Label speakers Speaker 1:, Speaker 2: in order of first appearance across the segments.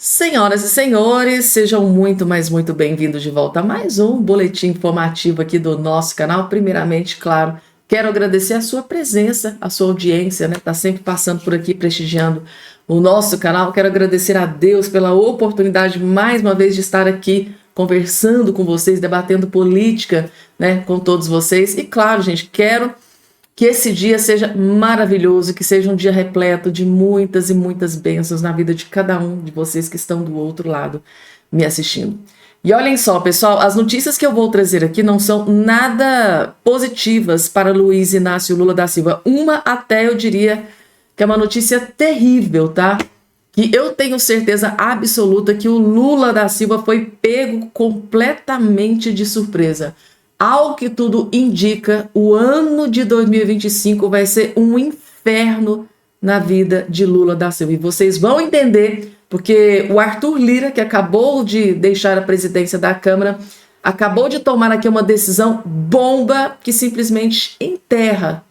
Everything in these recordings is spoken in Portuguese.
Speaker 1: Senhoras e senhores, sejam muito bem-vindos de volta a mais um boletim informativo aqui do nosso canal. Primeiramente, claro, quero agradecer a sua presença, a sua audiência, né? Tá sempre passando por aqui, prestigiando o nosso canal. Quero agradecer a Deus pela oportunidade, mais uma vez, de estar aqui conversando com vocês, debatendo política, né, com todos vocês. E claro, gente, quero que esse dia seja maravilhoso, que seja um dia repleto de muitas e muitas bênçãos na vida de cada um de vocês que estão do outro lado me assistindo. E olhem só, pessoal, as notícias que eu vou trazer aqui não são nada positivas para Luiz Inácio Lula da Silva. Uma até eu diria que é uma notícia terrível, tá? Que eu tenho certeza absoluta que o Lula da Silva foi pego completamente de surpresa. Ao que tudo indica, o ano de 2025 vai ser um inferno na vida de Lula da Silva. E vocês vão entender, porque o Arthur Lira, que acabou de deixar a presidência da Câmara, acabou de tomar aqui uma decisão bomba que simplesmente enterra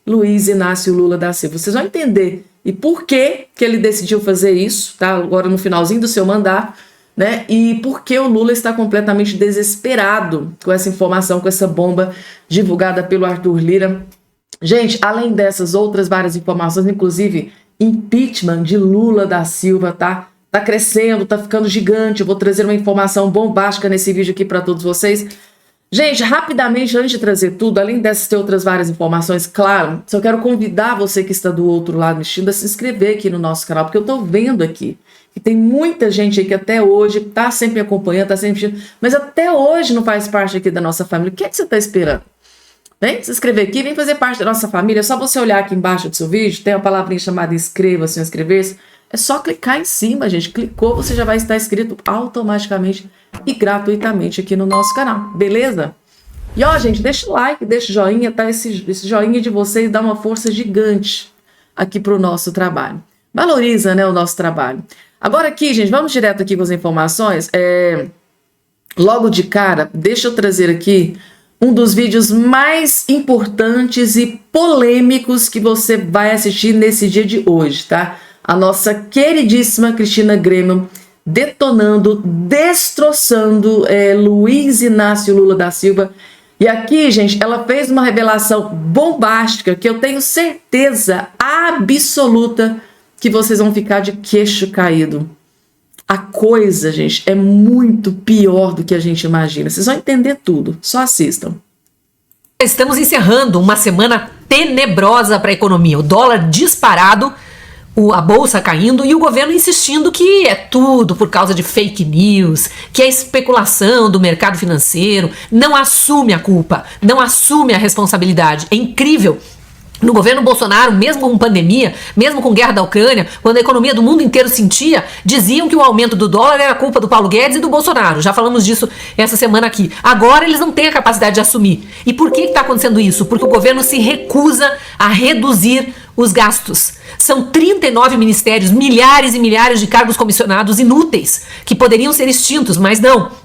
Speaker 1: Luiz Inácio Lula da Silva. Vocês vão entender e por que ele decidiu fazer isso, tá? Agora no finalzinho do seu mandato, né? E por que o Lula está completamente desesperado com essa informação, com essa bomba divulgada pelo Arthur Lira. Gente, além dessas outras várias informações, inclusive impeachment de Lula da Silva, tá crescendo, tá ficando gigante. Eu vou trazer uma informação bombástica nesse vídeo aqui para todos vocês. Gente, rapidamente, antes de trazer tudo, além dessas ter outras várias informações, claro, só quero convidar você que está do outro lado assistindo a se inscrever aqui no nosso canal, porque eu tô vendo aqui que tem muita gente aí que até hoje tá sempre acompanhando, tá sempre assistindo, mas até hoje não faz parte aqui da nossa família. O que é que você tá esperando? Vem se inscrever aqui, vem fazer parte da nossa família. É só você olhar aqui embaixo do seu vídeo, tem uma palavrinha chamada inscreva-se ou inscrever-se. É só clicar em cima, gente. Clicou, você já vai estar inscrito automaticamente e gratuitamente aqui no nosso canal, beleza? E ó, gente, deixa o like, deixa o joinha, tá? Esse joinha de vocês dá uma força gigante aqui pro nosso trabalho. Valoriza, né, o nosso trabalho. Agora aqui, gente, vamos direto aqui com as informações. Logo de cara, deixa eu trazer aqui um dos vídeos mais importantes e polêmicos que você vai assistir nesse dia de hoje, tá? A nossa queridíssima Cristina Grêmio detonando, destroçando Luiz Inácio Lula da Silva. E aqui, gente, ela fez uma revelação bombástica que eu tenho certeza absoluta que vocês vão ficar de queixo caído. A coisa, gente, é muito pior do que a gente imagina. Vocês vão entender tudo, só assistam.
Speaker 2: Estamos encerrando uma semana tenebrosa para a economia. O dólar disparado, a bolsa caindo e o governo insistindo que é tudo por causa de fake news, que é especulação do mercado financeiro, não assume a culpa, não assume a responsabilidade. É incrível. No governo Bolsonaro, mesmo com pandemia, mesmo com guerra da Ucrânia, quando a economia do mundo inteiro sentia, diziam que o aumento do dólar era culpa do Paulo Guedes e do Bolsonaro. Já falamos disso essa semana aqui. Agora eles não têm a capacidade de assumir. E por que está acontecendo isso? Porque o governo se recusa a reduzir os gastos. São 39 ministérios, milhares e milhares de cargos comissionados inúteis, que poderiam ser extintos, mas não.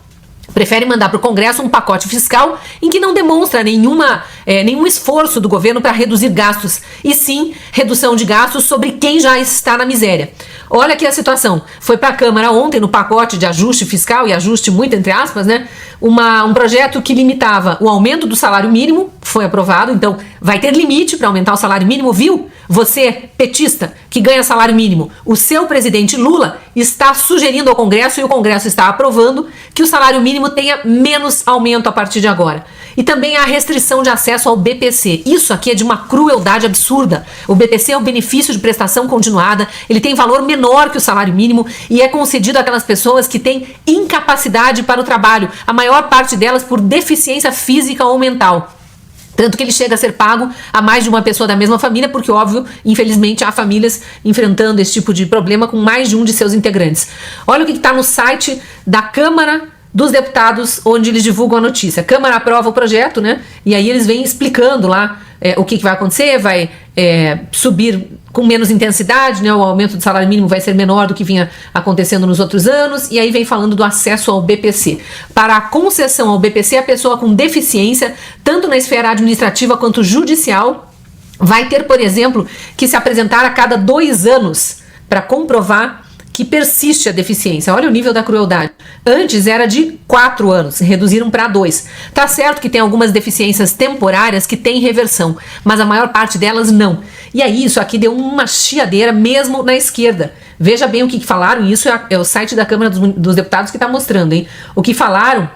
Speaker 2: Prefere mandar para o Congresso um pacote fiscal em que não demonstra nenhum esforço do governo para reduzir gastos, e sim redução de gastos sobre quem já está na miséria. Olha aqui a situação. Foi para a Câmara ontem, no pacote de ajuste fiscal, e ajuste muito entre aspas, né? Um projeto que limitava o aumento do salário mínimo, foi aprovado, então vai ter limite para aumentar o salário mínimo, viu? Você, petista, que ganha salário mínimo, o seu presidente Lula está sugerindo ao Congresso, e o Congresso está aprovando, que o salário mínimo tenha menos aumento a partir de agora. E também a restrição de acesso ao BPC. Isso aqui é de uma crueldade absurda. O BPC é o benefício de prestação continuada, ele tem valor menor que o salário mínimo e é concedido àquelas pessoas que têm incapacidade para o trabalho, a maior parte delas por deficiência física ou mental. Tanto que ele chega a ser pago a mais de uma pessoa da mesma família, porque, óbvio, infelizmente, há famílias enfrentando esse tipo de problema com mais de um de seus integrantes. Olha o que está no site da Câmara dos Deputados, onde eles divulgam a notícia. A Câmara aprova o projeto, né? E aí eles vêm explicando lá o que vai acontecer, vai subir com menos intensidade, né? O aumento do salário mínimo vai ser menor do que vinha acontecendo nos outros anos, e aí vem falando do acesso ao BPC. Para a concessão ao BPC, a pessoa com deficiência, tanto na esfera administrativa quanto judicial, vai ter, por exemplo, que se apresentar a cada 2 anos para comprovar que persiste a deficiência. Olha o nível da crueldade. Antes era de 4 anos, reduziram para 2. Tá certo que tem algumas deficiências temporárias que têm reversão, mas a maior parte delas não. E aí isso aqui deu uma chiadeira mesmo na esquerda. Veja bem o que falaram, isso é o site da Câmara dos Deputados que está mostrando, hein? O que falaram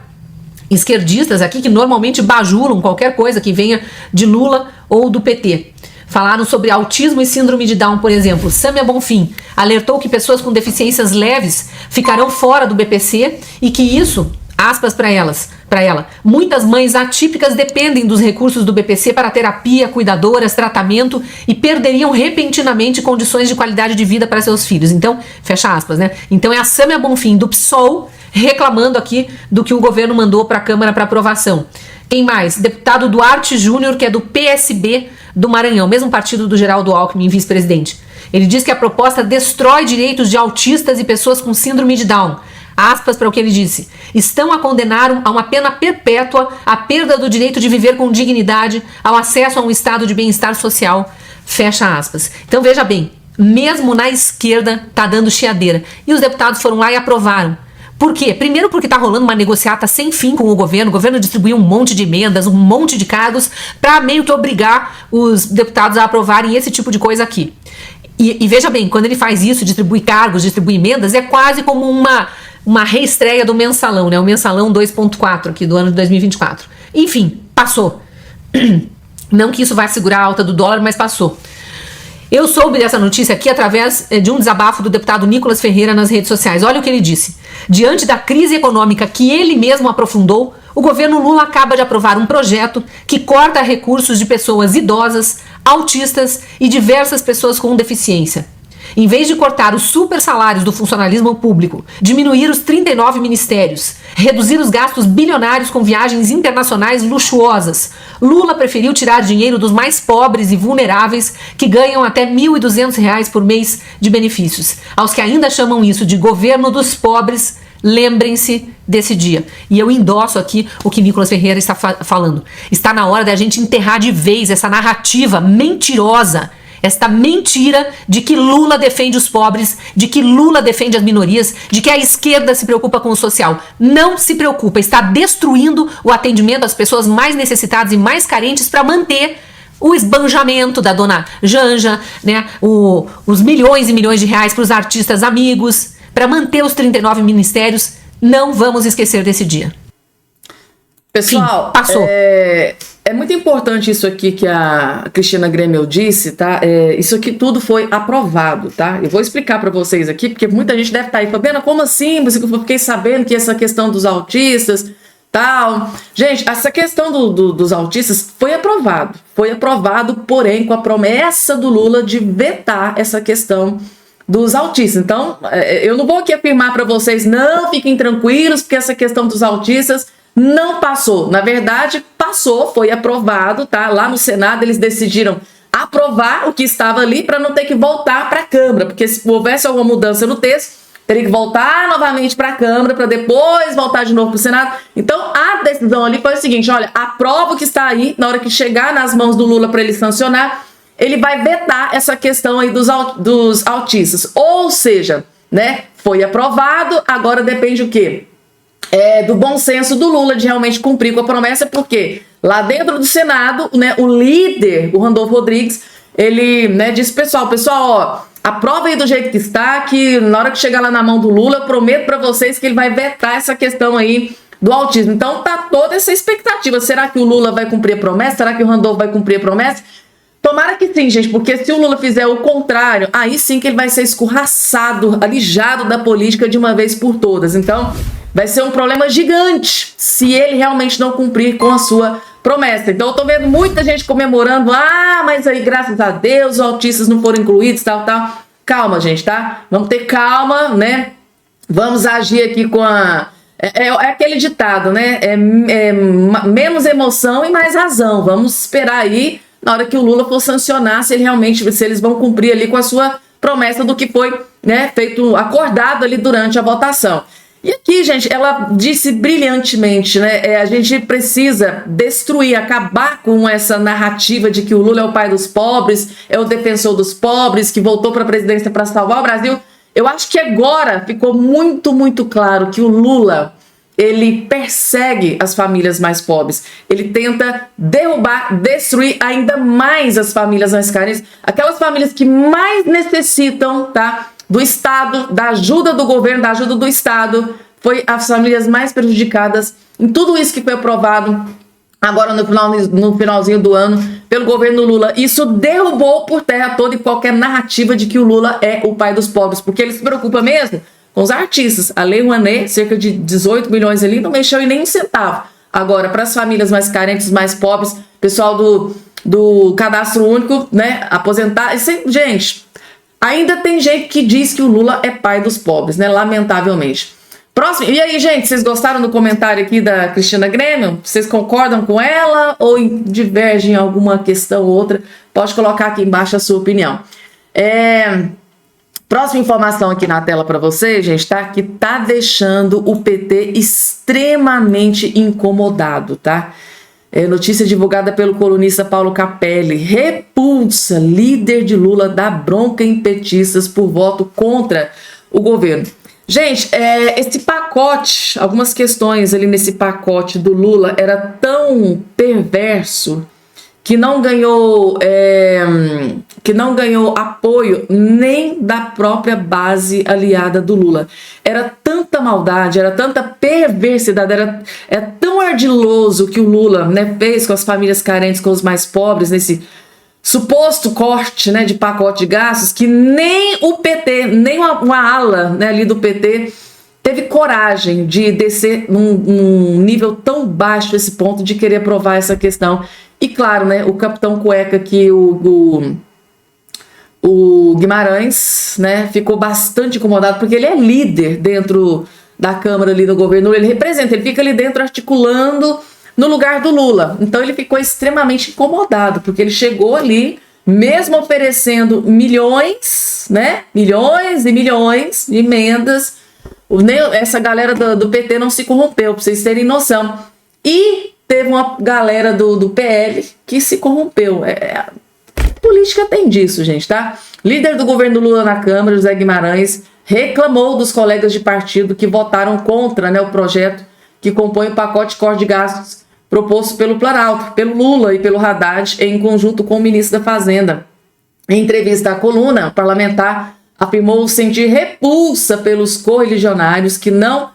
Speaker 2: esquerdistas aqui, que normalmente bajulam qualquer coisa que venha de Lula ou do PT. Falaram sobre autismo e síndrome de Down, por exemplo. Sâmia Bonfim alertou que pessoas com deficiências leves ficarão fora do BPC e que isso, aspas para ela, muitas mães atípicas dependem dos recursos do BPC para terapia, cuidadoras, tratamento e perderiam repentinamente condições de qualidade de vida para seus filhos. Então, fecha aspas, né? Então é a Sâmia Bonfim do PSOL reclamando aqui do que o governo mandou para a Câmara para aprovação. Quem mais? Deputado Duarte Júnior, que é do PSB do Maranhão, mesmo partido do Geraldo Alckmin, vice-presidente. Ele diz que a proposta destrói direitos de autistas e pessoas com síndrome de Down. Aspas para o que ele disse. Estão a condenar a uma pena perpétua a perda do direito de viver com dignidade, ao acesso a um estado de bem-estar social. Fecha aspas. Então veja bem, mesmo na esquerda tá dando chiadeira. E os deputados foram lá e aprovaram. Por quê? Primeiro porque tá rolando uma negociata sem fim com o governo distribuiu um monte de emendas, um monte de cargos para meio que obrigar os deputados a aprovarem esse tipo de coisa aqui. E veja bem, quando ele faz isso, distribui cargos, distribui emendas, é quase como uma reestreia do Mensalão, né? O Mensalão 2.4 aqui do ano de 2024. Enfim, passou. Não que isso vai segurar a alta do dólar, mas passou. Eu soube dessa notícia aqui através de um desabafo do deputado Nicolas Ferreira nas redes sociais. Olha o que ele disse. Diante da crise econômica que ele mesmo aprofundou, o governo Lula acaba de aprovar um projeto que corta recursos de pessoas idosas, autistas e diversas pessoas com deficiência. Em vez de cortar os super salários do funcionalismo público, diminuir os 39 ministérios, reduzir os gastos bilionários com viagens internacionais luxuosas, Lula preferiu tirar dinheiro dos mais pobres e vulneráveis que ganham até R$ 1.200 por mês de benefícios. Aos que ainda chamam isso de governo dos pobres, lembrem-se desse dia. E eu endosso aqui o que Nicolas Ferreira está falando. Está na hora da gente enterrar de vez essa narrativa mentirosa, esta mentira de que Lula defende os pobres, de que Lula defende as minorias, de que a esquerda se preocupa com o social. Não se preocupa, está destruindo o atendimento às pessoas mais necessitadas e mais carentes para manter o esbanjamento da dona Janja, né? Os milhões e milhões de reais para os artistas amigos, para manter os 39 ministérios. Não vamos esquecer desse dia.
Speaker 1: Pessoal,
Speaker 2: sim, passou.
Speaker 1: É muito importante isso aqui que a Cristina Grêmio disse, tá? Isso aqui tudo foi aprovado, tá? Eu vou explicar para vocês aqui, porque muita gente deve estar aí, Fabiana, como assim? Eu fiquei sabendo que essa questão dos autistas, tal... Gente, essa questão dos autistas foi aprovado, porém, com a promessa do Lula de vetar essa questão dos autistas. Então, eu não vou aqui afirmar para vocês, não, fiquem tranquilos, porque essa questão dos autistas não passou. Na verdade, passou, foi aprovado, tá? Lá no Senado eles decidiram aprovar o que estava ali para não ter que voltar para a Câmara, porque se houvesse alguma mudança no texto, teria que voltar novamente para a Câmara para depois voltar de novo para o Senado. Então, a decisão ali foi o seguinte, olha, aprova o que está aí, na hora que chegar nas mãos do Lula para ele sancionar, ele vai vetar essa questão aí dos autistas. Ou seja, né, foi aprovado, agora depende o quê? Do bom senso do Lula de realmente cumprir com a promessa, porque lá dentro do Senado, né, o líder, o Randolfo Rodrigues, ele, né, disse, pessoal, ó, aprova aí do jeito que está, que na hora que chegar lá na mão do Lula, eu prometo para vocês que ele vai vetar essa questão aí do autismo. Então tá toda essa expectativa, será que o Lula vai cumprir a promessa? Será que o Randolfo vai cumprir a promessa? Tomara que sim, gente, porque se o Lula fizer o contrário, aí sim que ele vai ser escorraçado, alijado da política de uma vez por todas. Então, vai ser um problema gigante se ele realmente não cumprir com a sua promessa. Então, eu tô vendo muita gente comemorando, mas aí, graças a Deus, os autistas não foram incluídos, tal. Calma, gente, tá? Vamos ter calma, né? Vamos agir aqui com a... É aquele ditado, né? Menos emoção e mais razão. Vamos esperar aí, na hora que o Lula for sancionar, se eles vão cumprir ali com a sua promessa do que foi, né, feito, acordado ali durante a votação. E aqui, gente, ela disse brilhantemente, né, a gente precisa destruir, acabar com essa narrativa de que o Lula é o pai dos pobres, é o defensor dos pobres, que voltou para a presidência para salvar o Brasil. Eu acho que agora ficou muito, muito claro que o Lula, ele persegue as famílias mais pobres. Ele tenta derrubar, destruir ainda mais as famílias mais carentes, aquelas famílias que mais necessitam, tá, do Estado, da ajuda do governo, da ajuda do Estado. Foi as famílias mais prejudicadas em tudo isso que foi aprovado agora no finalzinho do ano pelo governo Lula. Isso derrubou por terra toda e qualquer narrativa de que o Lula é o pai dos pobres, porque ele se preocupa mesmo com os artistas. A Lei Rouanet, cerca de 18 milhões ali, não mexeu em nem um centavo. Agora, para as famílias mais carentes, mais pobres, pessoal do cadastro único, né, aposentar, gente, ainda tem gente que diz que o Lula é pai dos pobres, né, lamentavelmente. Próximo. E aí, gente, vocês gostaram do comentário aqui da Cristina Grêmio? Vocês concordam com ela ou divergem em alguma questão ou outra? Pode colocar aqui embaixo a sua opinião. Próxima informação aqui na tela para vocês, gente, tá? Que tá deixando o PT extremamente incomodado, tá? Notícia divulgada pelo colunista Paulo Capelli. Repulsa, líder de Lula dá bronca em petistas por voto contra o governo. Gente, esse pacote, algumas questões ali nesse pacote do Lula era tão perverso que não ganhou apoio nem da própria base aliada do Lula. Era tanta maldade, era tanta perversidade, era tão ardiloso que o Lula, né, fez com as famílias carentes, com os mais pobres, nesse suposto corte, né, de pacote de gastos, que nem o PT, nem uma ala, né, ali do PT teve coragem de descer num nível tão baixo, esse ponto de querer aprovar essa questão. E claro, né, o capitão cueca aqui, o Guimarães, né, ficou bastante incomodado, porque ele é líder dentro da Câmara ali do governo, ele representa, ele fica ali dentro articulando no lugar do Lula. Então ele ficou extremamente incomodado, porque ele chegou ali, mesmo oferecendo milhões, né, milhões e milhões de emendas, essa galera do PT não se corrompeu, para vocês terem noção. E teve uma galera do PL que se corrompeu. Política tem disso, gente, tá? Líder do governo Lula na Câmara, José Guimarães, reclamou dos colegas de partido que votaram contra, né, o projeto que compõe o pacote de corte de gastos proposto pelo Planalto, pelo Lula e pelo Haddad, em conjunto com o ministro da Fazenda. Em entrevista à coluna, o parlamentar afirmou sentir repulsa pelos correligionários que não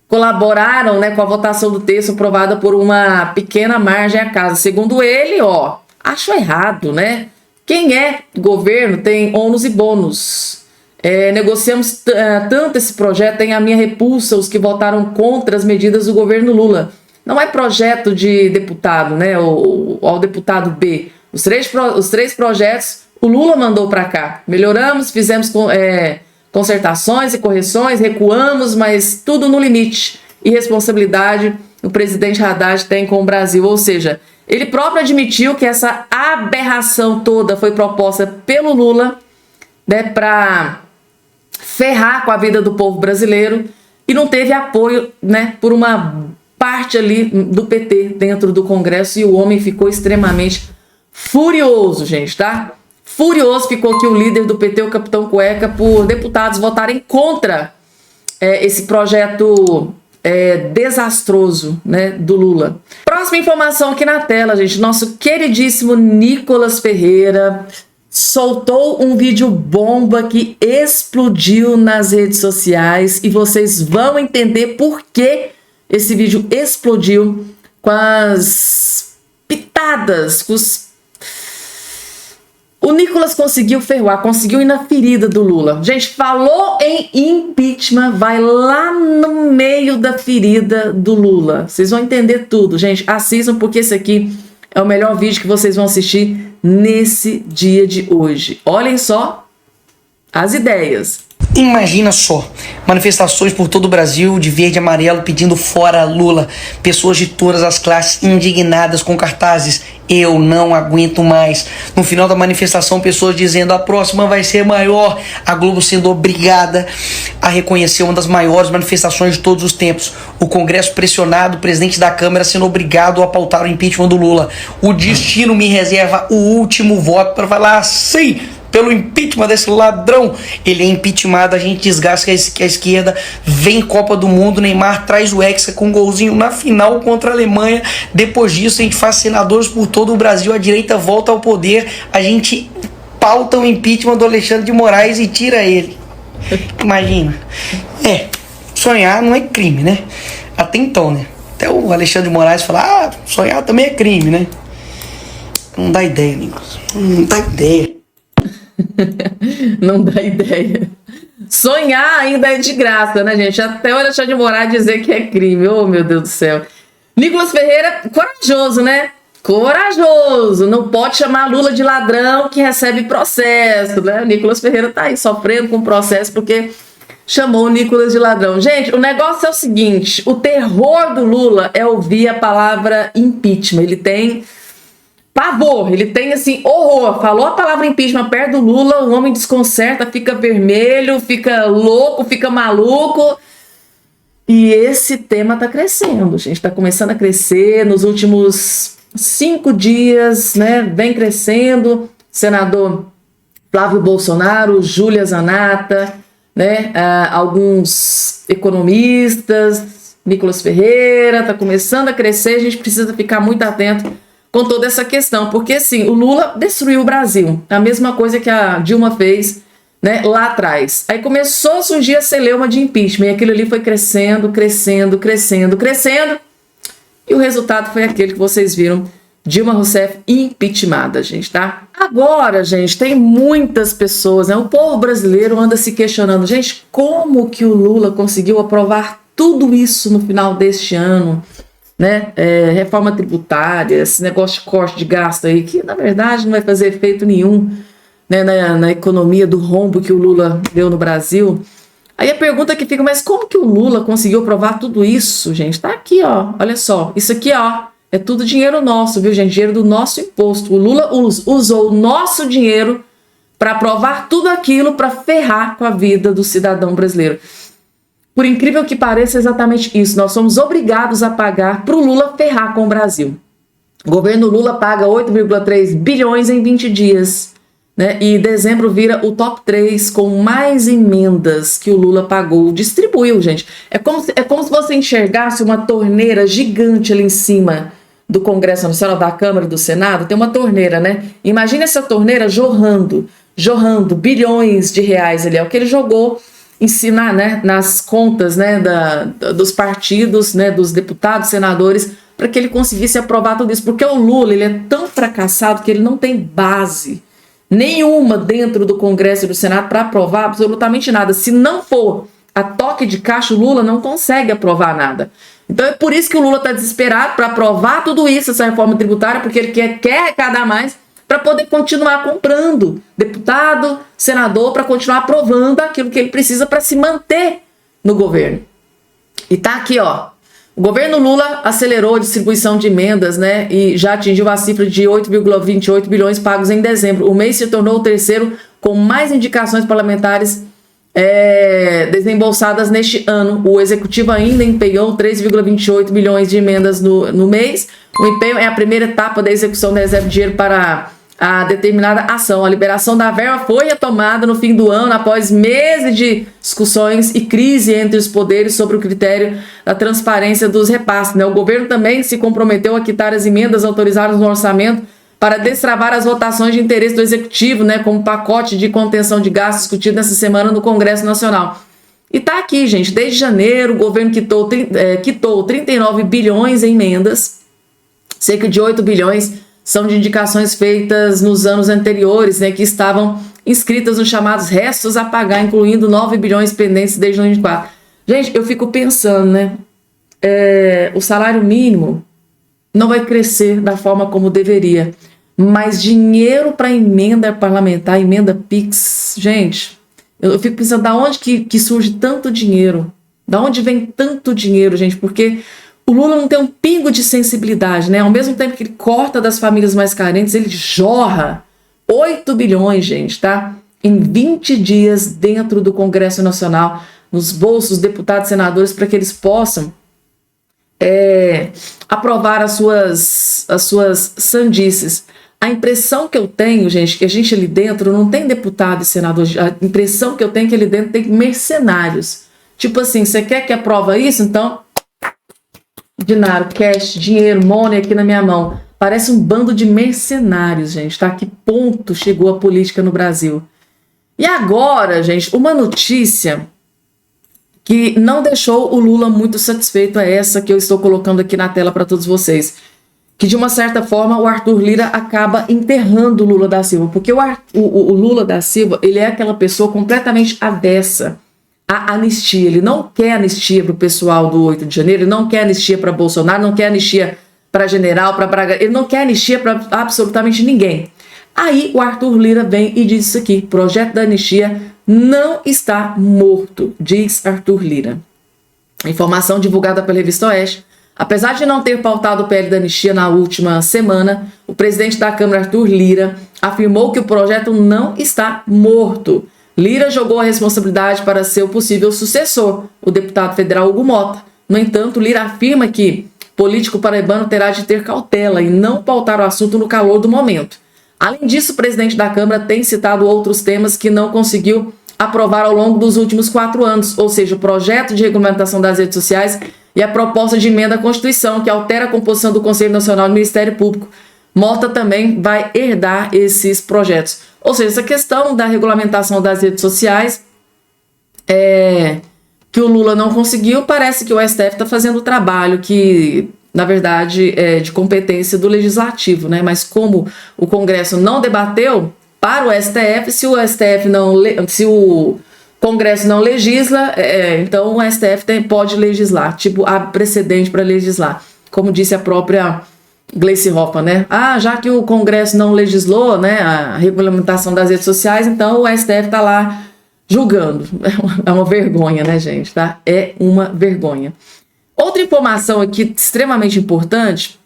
Speaker 1: colaboraram, né, com a votação do texto aprovada por uma pequena margem à casa. Segundo ele, acho errado, né? Quem é governo tem ônus e bônus. Negociamos tanto esse projeto, tem a minha repulsa os que votaram contra as medidas do governo Lula. Não é projeto de deputado, né? Ao deputado B. Os três projetos o Lula mandou para cá. Melhoramos, fizemos consertações e correções, recuamos, mas tudo no limite. E responsabilidade o presidente Haddad tem com o Brasil. Ou seja, ele próprio admitiu que essa aberração toda foi proposta pelo Lula, né, para ferrar com a vida do povo brasileiro e não teve apoio, né, por uma parte ali do PT dentro do Congresso, e o homem ficou extremamente furioso, gente, tá? Furioso ficou que o líder do PT, o capitão cueca, por deputados votarem contra esse projeto desastroso, né, do Lula. Próxima informação aqui na tela, gente. Nosso queridíssimo Nicolas Ferreira soltou um vídeo bomba que explodiu nas redes sociais e vocês vão entender por que esse vídeo explodiu, com as pitadas, o Nicolas conseguiu ferroar, conseguiu ir na ferida do Lula. Gente, falou em impeachment, vai lá no meio da ferida do Lula. Vocês vão entender tudo, gente. Assistam, porque esse aqui é o melhor vídeo que vocês vão assistir nesse dia de hoje. Olhem só as ideias.
Speaker 3: Imagina só, manifestações por todo o Brasil de verde e amarelo pedindo fora Lula, pessoas de todas as classes indignadas com cartazes, eu não aguento mais. No final da manifestação, pessoas dizendo a próxima vai ser maior, a Globo sendo obrigada a reconhecer uma das maiores manifestações de todos os tempos, o Congresso pressionado, o presidente da Câmara sendo obrigado a pautar o impeachment do Lula. O destino me reserva o último voto para falar sim, pelo impeachment desse ladrão. Ele é impeachmentado, a gente desgasta que a esquerda vem Copa do Mundo, Neymar traz o Hexa com um golzinho na final contra a Alemanha. Depois disso a gente faz senadores por todo o Brasil, a direita volta ao poder, a gente pauta o impeachment do Alexandre de Moraes e tira ele. Imagina. Sonhar não é crime, né? Até então, né? Até o Alexandre de Moraes falar, sonhar também é crime, né? Não dá ideia, Nicolas. Não dá ideia.
Speaker 1: Não dá ideia. Sonhar ainda é de graça, né, gente? Até o Alexandre de Moraes dizer que é crime. Oh, meu Deus do céu. Nicolas Ferreira, corajoso, né? Corajoso. Não pode chamar Lula de ladrão que recebe processo, né? O Nicolas Ferreira tá aí sofrendo com processo porque chamou o Nicolas de ladrão. Gente, o negócio é o seguinte, o terror do Lula é ouvir a palavra impeachment. Ele tem pavor, ele tem assim, horror. Falou a palavra impeachment perto do Lula, o homem desconcerta, fica vermelho, fica louco, fica maluco. E esse tema tá crescendo, gente, tá começando a crescer nos últimos 5 dias, né? Vem crescendo. Senador Flávio Bolsonaro, Júlia Zanata, né? Alguns economistas, Nicolas Ferreira, tá começando a crescer. A gente precisa ficar muito atento com toda essa questão, porque assim, o Lula destruiu o Brasil, a mesma coisa que a Dilma fez, né, lá atrás. Aí começou a surgir a celeuma de impeachment, e aquilo ali foi crescendo, crescendo, crescendo, crescendo, e o resultado foi aquele que vocês viram, Dilma Rousseff impeachmentada, gente, tá? Agora, gente, tem muitas pessoas, né, o povo brasileiro anda se questionando, gente, como que o Lula conseguiu aprovar tudo isso no final deste ano, né? Reforma tributária, esse negócio de corte de gasto aí, que na verdade não vai fazer efeito nenhum, né, na economia do rombo que o Lula deu no Brasil. Aí a pergunta que fica, mas como que o Lula conseguiu aprovar tudo isso, gente? Tá aqui, ó, olha só, isso aqui, ó, é tudo dinheiro nosso, viu, gente? Dinheiro do nosso imposto. O Lula usou o nosso dinheiro para aprovar tudo aquilo para ferrar com a vida do cidadão brasileiro. Por incrível que pareça, é exatamente isso. Nós somos obrigados a pagar para o Lula ferrar com o Brasil. O governo Lula paga 8,3 bilhões em 20 dias. Né? E dezembro vira o top 3 com mais emendas que o Lula pagou. Distribuiu, gente. É como se você enxergasse uma torneira gigante ali em cima do Congresso Nacional, da Câmara e do Senado. Tem uma torneira, né? Imagina essa torneira jorrando bilhões de reais ali. É o que ele jogou ensinar, né, nas contas, né, dos partidos, né, dos deputados, senadores, para que ele conseguisse aprovar tudo isso, porque o Lula ele é tão fracassado que ele não tem base nenhuma dentro do Congresso e do Senado para aprovar absolutamente nada. Se não for a toque de caixa, o Lula não consegue aprovar nada. Então é por isso que o Lula está desesperado para aprovar tudo isso, essa reforma tributária, porque ele quer arrecadar mais para poder continuar comprando deputado, senador, para continuar aprovando aquilo que ele precisa para se manter no governo. E tá aqui, ó. O governo Lula acelerou a distribuição de emendas, né? E já atingiu a cifra de 8,28 bilhões pagos em dezembro. O mês se tornou o terceiro com mais indicações parlamentares desembolsadas neste ano. O executivo ainda empenhou 3,28 bilhões de emendas no mês. O empenho é a primeira etapa da execução da reserva de dinheiro para a determinada ação. A liberação da verba foi retomada no fim do ano, após meses de discussões e crise entre os poderes sobre o critério da transparência dos repasses. Né? O governo também se comprometeu a quitar as emendas autorizadas no orçamento para destravar as votações de interesse do Executivo, né, como pacote de contenção de gastos discutido nessa semana no Congresso Nacional. E tá aqui, gente, desde janeiro o governo quitou 39 bilhões em emendas, cerca de 8 bilhões são de indicações feitas nos anos anteriores, né, que estavam inscritas nos chamados restos a pagar, incluindo 9 bilhões pendentes desde 2024. Gente, eu fico pensando, né, o salário mínimo não vai crescer da forma como deveria, mas dinheiro para emenda parlamentar, emenda PIX, gente, eu fico pensando, da onde que surge tanto dinheiro? Da onde vem tanto dinheiro, gente? Porque o Lula não tem um pingo de sensibilidade, né? Ao mesmo tempo que ele corta das famílias mais carentes, ele jorra 8 bilhões, gente, tá? Em 20 dias dentro do Congresso Nacional, nos bolsos dos deputados e senadores, para que eles possam aprovar as suas sandices. A impressão que eu tenho, gente, que a gente ali dentro não tem deputado e senador. A impressão que eu tenho é que ali dentro tem mercenários. Tipo assim, você quer que aprova isso? Então, dinheiro, cash, dinheiro, money aqui na minha mão. Parece um bando de mercenários, gente, tá? Que ponto chegou a política no Brasil? E agora, gente, uma notícia que não deixou o Lula muito satisfeito é essa que eu estou colocando aqui na tela para todos vocês. Que, de uma certa forma, o Arthur Lira acaba enterrando o Lula da Silva. Porque o Lula da Silva, ele é aquela pessoa completamente avessa à anistia. Ele não quer anistia para o pessoal do 8 de janeiro, ele não quer anistia para Bolsonaro, não quer anistia para general, para Braga, ele não quer anistia para absolutamente ninguém. Aí o Arthur Lira vem e diz isso aqui: projeto da anistia não está morto, diz Arthur Lira. Informação divulgada pela Revista Oeste. Apesar de não ter pautado o PL da anistia na última semana, o presidente da Câmara, Arthur Lira, afirmou que o projeto não está morto. Lira jogou a responsabilidade para seu possível sucessor, o deputado federal Hugo Mota. No entanto, Lira afirma que o político paraibano terá de ter cautela e não pautar o assunto no calor do momento. Além disso, o presidente da Câmara tem citado outros temas que não conseguiu aprovar ao longo dos últimos 4 anos, ou seja, o projeto de regulamentação das redes sociais e a proposta de emenda à Constituição, que altera a composição do Conselho Nacional do Ministério Público. Mota também vai herdar esses projetos. Ou seja, essa questão da regulamentação das redes sociais, que o Lula não conseguiu, parece que o STF está fazendo o trabalho que, na verdade, é de competência do Legislativo, né? Mas como o Congresso não debateu para o STF, se o Congresso não legisla, então o STF pode legislar, tipo, há precedente para legislar. Como disse a própria Gleice Hoffmann, né? Já que o Congresso não legislou, né, a regulamentação das redes sociais, então o STF está lá julgando. É uma vergonha, né, gente? Tá? É uma vergonha. Outra informação aqui extremamente importante,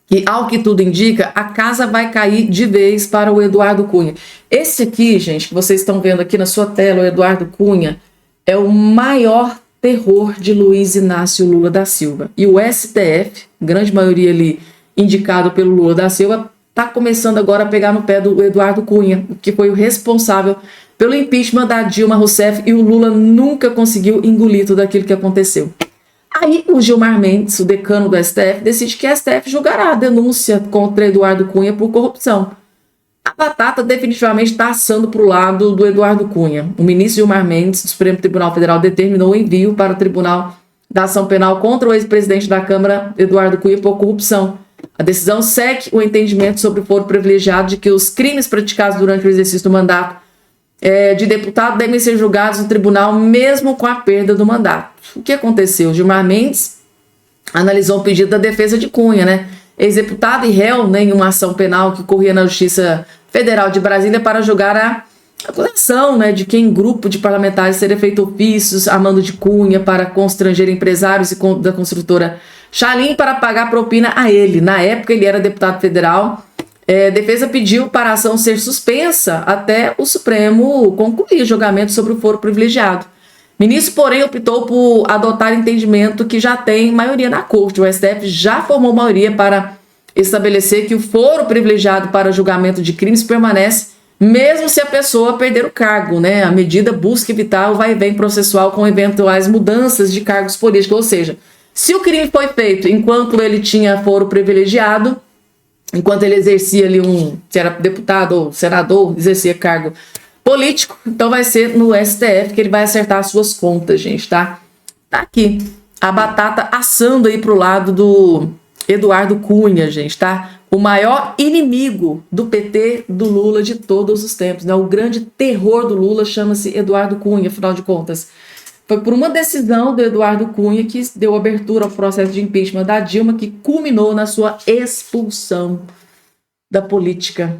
Speaker 1: que, ao que tudo indica, a casa vai cair de vez para o Eduardo Cunha. Esse aqui, gente, que vocês estão vendo aqui na sua tela, o Eduardo Cunha, é o maior terror de Luiz Inácio Lula da Silva. E o STF, grande maioria ali indicado pelo Lula da Silva, está começando agora a pegar no pé do Eduardo Cunha, que foi o responsável pelo impeachment da Dilma Rousseff, e o Lula nunca conseguiu engolir tudo aquilo que aconteceu. Aí o Gilmar Mendes, o decano do STF, decide que a STF julgará a denúncia contra Eduardo Cunha por corrupção. A batata definitivamente está assando para o lado do Eduardo Cunha. O ministro Gilmar Mendes, do Supremo Tribunal Federal, determinou o envio para o Tribunal da Ação Penal contra o ex-presidente da Câmara, Eduardo Cunha, por corrupção. A decisão segue o entendimento sobre o foro privilegiado de que os crimes praticados durante o exercício do mandato de deputado devem ser julgados no tribunal mesmo com a perda do mandato. O que aconteceu? Gilmar Mendes analisou o pedido da defesa de Cunha, né? Ex-deputado e réu, né, em uma ação penal que corria na Justiça Federal de Brasília para julgar a acusação, né, de que em grupo de parlamentares teria feito ofícios a mando de Cunha para constranger empresários e da construtora Chalim para pagar propina a ele. Na época ele era deputado federal. Defesa pediu para a ação ser suspensa até o Supremo concluir o julgamento sobre o foro privilegiado. O ministro, porém, optou por adotar entendimento que já tem maioria na corte. O STF já formou maioria para estabelecer que o foro privilegiado para julgamento de crimes permanece mesmo se a pessoa perder o cargo, né? A medida busca evitar o vai e vem processual com eventuais mudanças de cargos políticos. Ou seja, se o crime foi feito enquanto ele tinha foro privilegiado, enquanto ele exercia ali se era deputado ou senador, exercia cargo político, então vai ser no STF que ele vai acertar as suas contas, gente, tá? Tá aqui a batata assando aí pro lado do Eduardo Cunha, gente, tá? O maior inimigo do PT, do Lula de todos os tempos, né? O grande terror do Lula chama-se Eduardo Cunha, afinal de contas. Foi por uma decisão do Eduardo Cunha que deu abertura ao processo de impeachment da Dilma, que culminou na sua expulsão da política.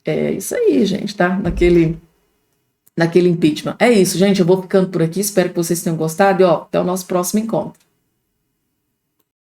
Speaker 1: É isso aí, gente, tá? Naquele impeachment. É isso, gente. Eu vou ficando por aqui. Espero que vocês tenham gostado. E, até o nosso próximo encontro.